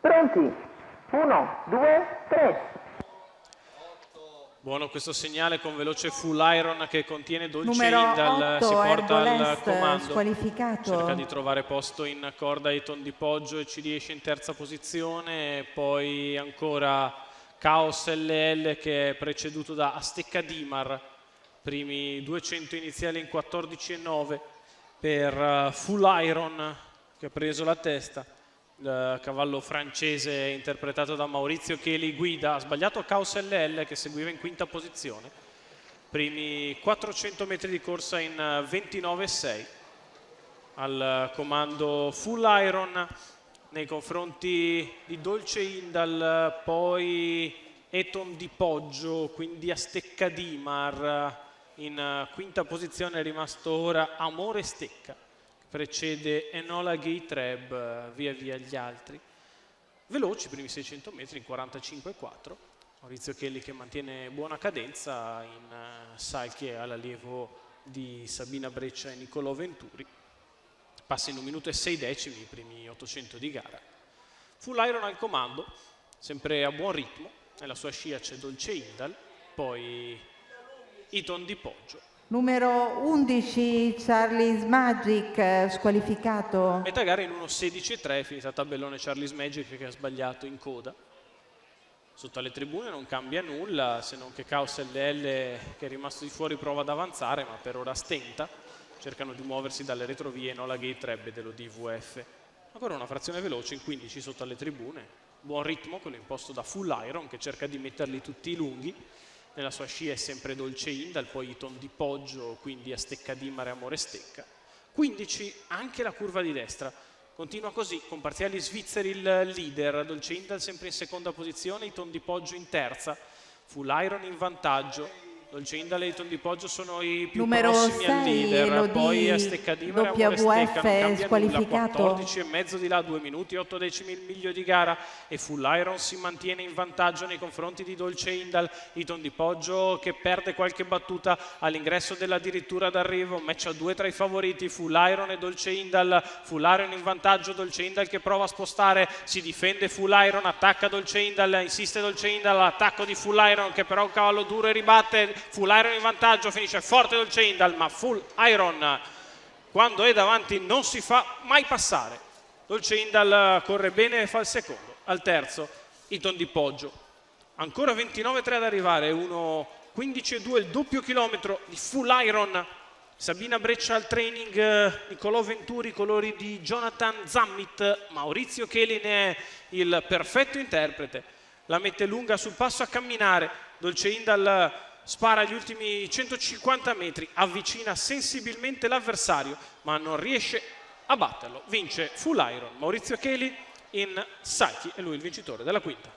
Pronti? 1, 2, 3. Buono questo segnale con veloce full iron che contiene Dolce Numero Indal, 8, si porta al Herbolest, comando, squalificato. cerca di trovare posto in corda Eton di Poggio e ci riesce in terza posizione, poi ancora Chaos LL che è preceduto da Astecca Dimar, primi 200 iniziali in 14,9 per Full Iron che ha preso la testa. Il cavallo francese interpretato da Maurizio Cheli guida, ha sbagliato Chaos LL che seguiva in quinta posizione, primi 400 metri di corsa in 29,6. Al comando Full Iron nei confronti di Dolce Indal, poi Eton di Poggio, quindi Astecca Dimar, in quinta posizione è rimasto ora Amore Stecca, precede Enola Gay Treb, via via gli altri. Veloci, primi 600 metri in 45,4. Maurizio Cheli che mantiene buona cadenza in salchi all'allievo di Sabina Breccia e Niccolò Venturi. Passa in 1 minuto e 6 decimi i primi 800 di gara. Full Iron al comando, sempre a buon ritmo. Nella sua scia c'è Dolce Indal, poi Eton di Poggio. Numero 11, Charlie's Magic, squalificato. Metà gara in 1.16,3, finita tabellone Charlie's Magic che ha sbagliato in coda. Sotto alle tribune non cambia nulla, se non che Chaos LL che è rimasto di fuori prova ad avanzare, ma per ora stenta. Cercano di muoversi dalle retrovie Enola Gay Treb dello DVF. Ancora una frazione veloce in 15 sotto alle tribune. Buon ritmo, quello imposto da Full Iron che cerca di metterli tutti lunghi. Nella sua scia è sempre Dolce Indal, poi Eton di Poggio, quindi Astecca Dimar e Amore Stecca. 15 anche la curva di destra. Continua così, con parziali svizzeri il leader. Dolce Indal sempre in seconda posizione, Eton di Poggio in terza. Full Iron in vantaggio. Dolce Indal e Eton di Poggio sono i più Numero prossimi 6, al leader. Lodi Poi Astecca Dimar e Amore WWF, Stecca, non cambia squalificato. nulla. 14,5 di là, 2 minuti e 8 decimi il miglio di gara. E Full Iron si mantiene in vantaggio nei confronti di Dolce Indal. Eton di Poggio che perde qualche battuta all'ingresso dell'addirittura d'arrivo. Match a 2 tra i favoriti, Full Iron e Dolce Indal. Full Iron in vantaggio, Dolce Indal che prova a spostare, si difende Full Iron, attacca Dolce Indal, insiste Dolce Indal, attacco di Full Iron che però è un cavallo duro e ribatte. Full Iron in vantaggio, finisce forte Dolce Indal, ma Full Iron quando è davanti non si fa mai passare. Dolce Indal corre bene e fa il secondo. Al terzo Eton di Poggio, ancora 29,3 ad arrivare, 1.15,2 il doppio chilometro di Full Iron. Sabina Breccia al training, Niccolò Venturi, colori di Jonathan Zammit. Maurizio Cheli ne è il perfetto interprete, la mette lunga sul passo a camminare. Dolce Indal spara gli ultimi 150 metri, avvicina sensibilmente l'avversario, ma non riesce a batterlo. Vince Full Iron Maurizio Cheli in salchi, e lui il vincitore della quinta.